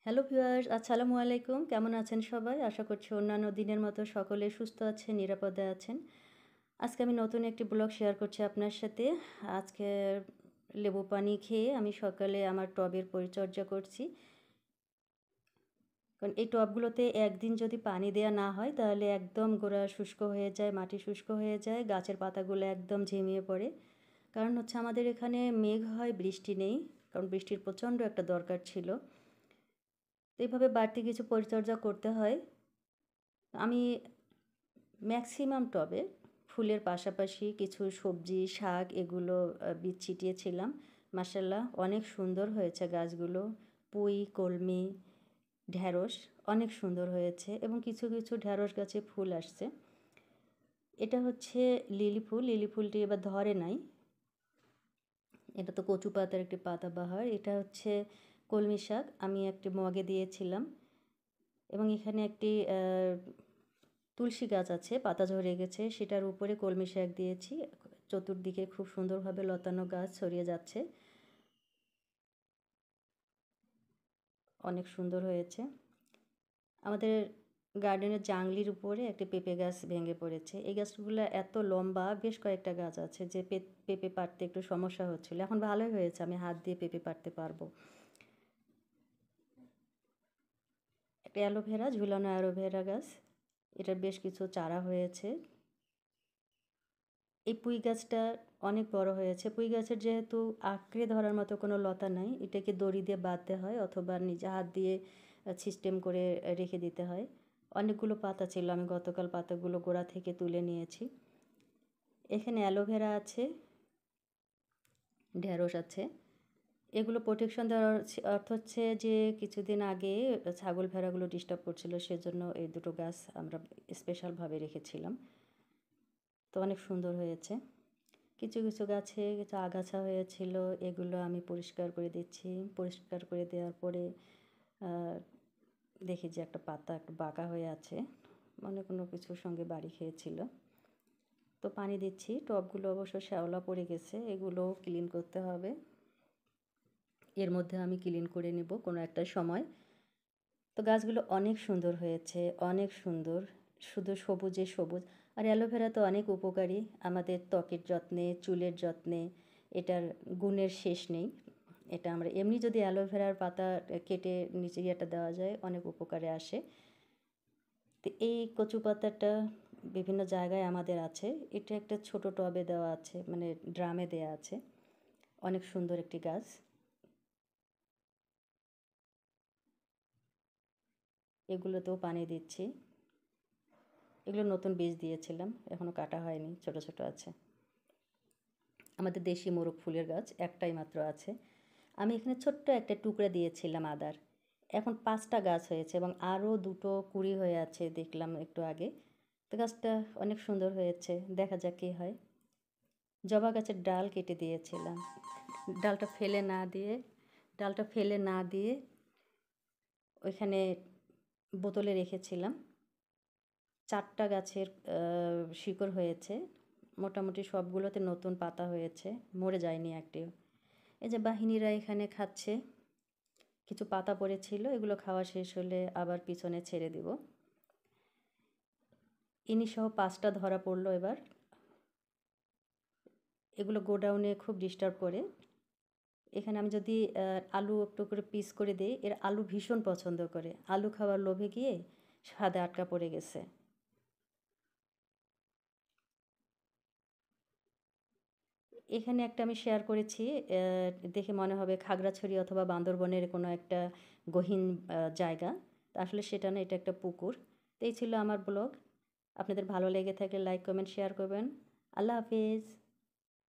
Hello viewers, আসসালামু আলাইকুম। কেমন আছেন সবাই? আশা করছি অন্যান্য দিনের মতো সকলে সুস্থ আছেন, নিরাপদে আছেন। আজকে আমি নতুন একটি ব্লগ শেয়ার করছি আপনার সাথে। আজকে লেবু পানি খেয়ে আমি সকালে আমার টবের পরিচর্যা করছি। কারণ এই টবগুলোতে একদিন যদি পানি দেয়া না হয় তাহলে একদম গোড়া শুষ্ক হয়ে যায়, মাটি শুষ্ক হয়ে যায়, গাছের পাতাগুলো একদম ঝিমিয়ে পড়ে। কারণ হচ্ছে আমাদের এখানে মেঘ হয়, বৃষ্টি নেই। কারণ বৃষ্টির প্রচণ্ড একটা দরকার ছিল। তো এইভাবে বাড়তি কিছু পরিচর্যা করতে হয়। আমি ম্যাক্সিমাম টবে ফুলের পাশাপাশি কিছু সবজি, শাক এগুলো বীজ ছিটিয়েছিলাম। মাশাআল্লাহ অনেক সুন্দর হয়েছে গাছগুলো। পুঁই, কলমি, ঢ্যাঁড়স অনেক সুন্দর হয়েছে এবং কিছু কিছু ঢ্যাঁড়স গাছে ফুল আসছে। এটা হচ্ছে লিলি ফুল। লিলি ফুলটি এবার ধরে নাই। এটা তো কচু পাতার একটি পাতাবাহার। এটা হচ্ছে কলমি শাক। আমি একটি মগে দিয়েছিলাম এবং এখানে একটি তুলসী গাছ আছে, পাতা ঝরে গেছে, সেটার উপরে কলমি শাক দিয়েছি। চতুর্দিকে খুব সুন্দরভাবে লতানো গাছ ছড়িয়ে যাচ্ছে। অনেক সুন্দর হয়েছে। আমাদের গার্ডেনের জাংলির উপরে একটি পেঁপে গাছ ভেঙে পড়েছে। এই গাছগুলো এত লম্বা, বেশ কয়েকটা গাছ আছে যে পেঁপে পাড়তে একটু সমস্যা হচ্ছিল। এখন ভালোই হয়েছে, আমি হাত দিয়ে পেঁপে পাড়তে পারবো। একটা অ্যালোভেরা, ঝুলানো অ্যালোভেরা গাছ, এটার বেশ কিছু চারা হয়েছে। এই পুঁই গাছটা অনেক বড় হয়েছে। পুঁই গাছের যেহেতু আঁকড়ে ধরার মতো কোনো লতা নাই, এটাকে দড়ি দিয়ে বাঁধতে হয় অথবা নিজে হাত দিয়ে সিস্টেম করে রেখে দিতে হয়। অনেকগুলো পাতা ছিল, আমি গতকাল পাতাগুলো গোড়া থেকে তুলে নিয়েছি। এখানে অ্যালোভেরা আছে, ঢ্যাঁড়স আছে। এগুলো প্রোটেকশন দেওয়ার অর্থ হচ্ছে যে কিছুদিন আগে ছাগল ভেড়াগুলো ডিস্টার্ব করছিল, সেজন্য এই দুটো গাছ আমরা স্পেশালভাবে রেখেছিলাম। তো অনেক সুন্দর হয়েছে। কিছু কিছু গাছে কিছু আগাছা হয়েছিল, এগুলো আমি পরিষ্কার করে দিচ্ছি। পরিষ্কার করে দেওয়ার পরে দেখি যে একটা পাতা একটু বাঁকা হয়ে আছে, মানে কোনো কিছুর সঙ্গে বাড়ি খেয়েছিল। তো পানি দিচ্ছি। টবগুলো অবশ্য শ্যাওলা পড়ে গেছে, এগুলো ক্লিন করতে হবে। এর মধ্যে আমি ক্লিন করে নেব কোনো একটা সময়। তো গাছগুলো অনেক সুন্দর হয়েছে, অনেক সুন্দর, শুধু সবুজে সবুজ। আর অ্যালোভেরা তো অনেক উপকারী আমাদের ত্বকের যত্নে, চুলের যত্নে, এটার গুণের শেষ নেই। এটা আমরা এমনি যদি অ্যালোভেরার পাতা কেটে নিচে ইয়েটা দেওয়া যায় অনেক উপকারে আসে। তো এই কচু পাতাটা বিভিন্ন জায়গায় আমাদের আছে। এটা একটা ছোট টবে দেওয়া আছে, মানে ড্রামে দেওয়া আছে। অনেক সুন্দর একটি গাছ। এগুলোতেও পানি দিচ্ছি। এগুলো নতুন বীজ দিয়েছিলাম, এখনও কাটা হয়নি, ছোট ছোট আছে। আমাদের দেশি মোরগ ফুলের গাছ একটাই মাত্র আছে। আমি এখানে ছোট্ট একটা টুকরা দিয়েছিলাম আদার। এখন 5টা গাছ হয়েছে এবং আরও দুটো কুঁড়ি হয়ে আছে, দেখলাম একটু আগে। তো গাছটা অনেক সুন্দর হয়েছে, দেখা যাক কী হয়। জবা গাছের ডাল কেটে দিয়েছিলাম, ডালটা ফেলে না দিয়ে ডালটা ফেলে না দিয়ে ওইখানে বোতলে রেখেছিলাম। 4টা গাছের শিকড় হয়েছে, মোটামুটি সবগুলোতে নতুন পাতা হয়েছে, মরে যায়নি একটিও। এই যে বাহিনীরা এখানে খাচ্ছে, কিছু পাতা পড়েছিল, এগুলো খাওয়া শেষ হলে আবার পিছনে ছেড়ে দিব। ইনি সহ 5টা ধরা পড়লো এবার। এগুলো গোডাউনে খুব ডিস্টার্ব করে। এখানে আমি যদি আলু একটু করে পিস করে দিই, এর আলু ভীষণ পছন্দ করে, আলু খাওয়ার লোভে গিয়ে স্বাদে আটকা পড়ে গেছে। এখানে একটা আমি শেয়ার করেছি, দেখে মনে হবে খাগড়াছড়ি অথবা বান্দরবনের কোনো একটা গহীন জায়গা। আসলে সেটা না, এটা একটা পুকুর। তো এই ছিল আমার ব্লগ। আপনাদের ভালো লেগে থাকলে লাইক, কমেন্ট, শেয়ার করবেন। আল্লাহ হাফিজ।